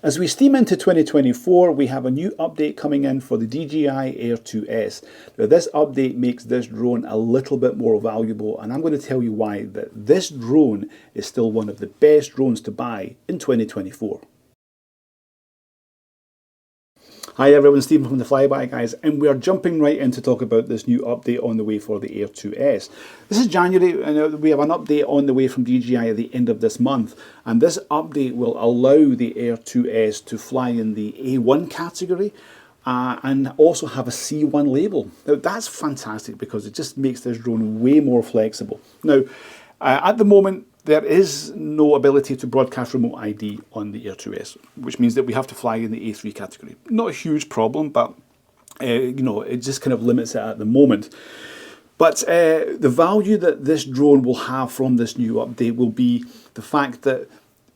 As we steam into 2024, we have a new update coming in for the DJI Air 2S. Now this update makes this drone a little bit more valuable, and I'm going to tell you why that this drone is still one of the best drones to buy in 2024. Hi everyone, Stephen from the Flyby guys, and we are jumping right in to talk about this new update on the way for the Air 2S. This is January, and we have an update on the way from DJI at the end of this month, and this update will allow the Air 2S to fly in the A1 category and also have a C1 label. Now that's fantastic because it just makes this drone way more flexible. Now, at the moment, there is no ability to broadcast remote ID on the Air 2S, which means that we have to fly in the A3 category. Not a huge problem, but you know, it just kind of limits it at the moment. But the value that this drone will have from this new update will be the fact that,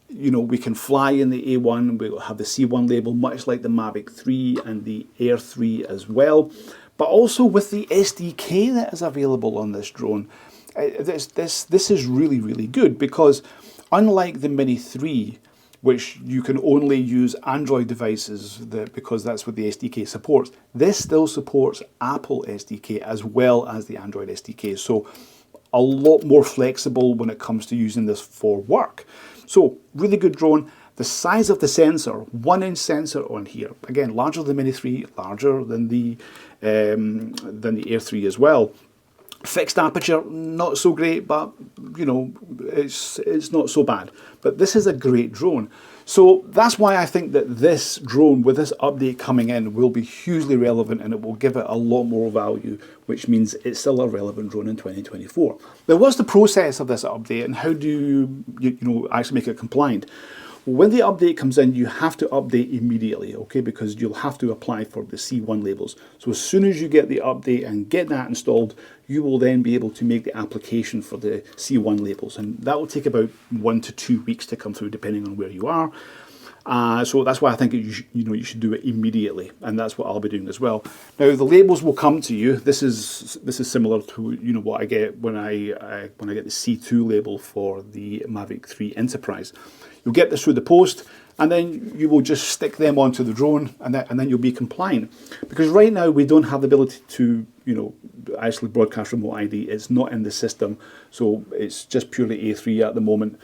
you know, we can fly in the A1, we'll have the C1 label, much like the Mavic 3 and the Air 3 as well, but also with the SDK that is available on this drone. This is really, really good because unlike the Mini 3, which you can only use Android devices because that's what the SDK supports, this still supports Apple SDK as well as the Android SDK. So a lot more flexible when it comes to using this for work. So really good drone. The size of the sensor, 1-inch sensor on here, again larger than the Mini 3, larger than the Air 3 as well. Fixed aperture, not so great, but you know, it's not so bad. But this is a great drone. So that's why I think that this drone, with this update coming in, will be hugely relevant and it will give it a lot more value, which means it's still a relevant drone in 2024. Now, what's the process of this update and how do you know, actually make it compliant? When the update comes in, you have to update immediately, okay, because you'll have to apply for the C1 labels. So as soon as you get the update and get that installed, you will then be able to make the application for the C1 labels. And that will take about 1 to 2 weeks to come through, depending on where you are. So that's why I think you should do it immediately, and that's what I'll be doing as well. Now the labels will come to you. This is similar to, you know, what I get when I get the C2 label for the Mavic 3 Enterprise. You'll get this through the post, and then you will just stick them onto the drone, and then you'll be compliant. Because right now we don't have the ability to, you know, actually broadcast remote ID. It's not in the system, so it's just purely A3 at the moment.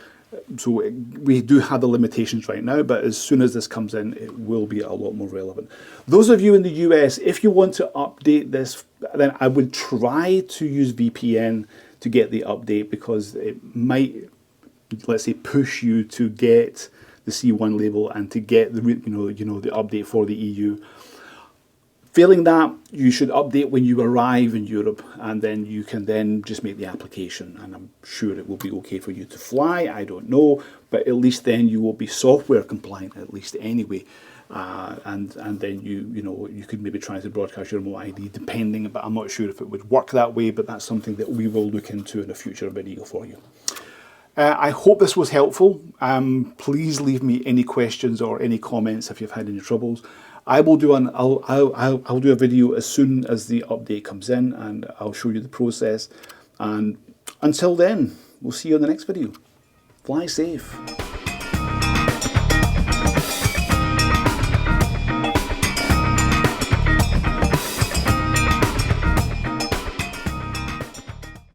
So we do have the limitations right now, but as soon as this comes in, it will be a lot more relevant. Those of you in the US, if you want to update this, then I would try to use VPN to get the update, because it might, let's say, push you to get the C1 label and to get the the update for the EU. Failing that, you should update when you arrive in Europe, and then you can then just make the application, and I'm sure it will be okay for you to fly. I don't know, but at least then you will be software compliant, at least anyway, and then you could maybe try to broadcast your remote ID depending, but I'm not sure if it would work that way, but that's something that we will look into in a future video for you. I hope this was helpful. Please leave me any questions or any comments if you've had any troubles. I'll do a video as soon as the update comes in, and I'll show you the process. And until then, we'll see you in the next video. Fly safe.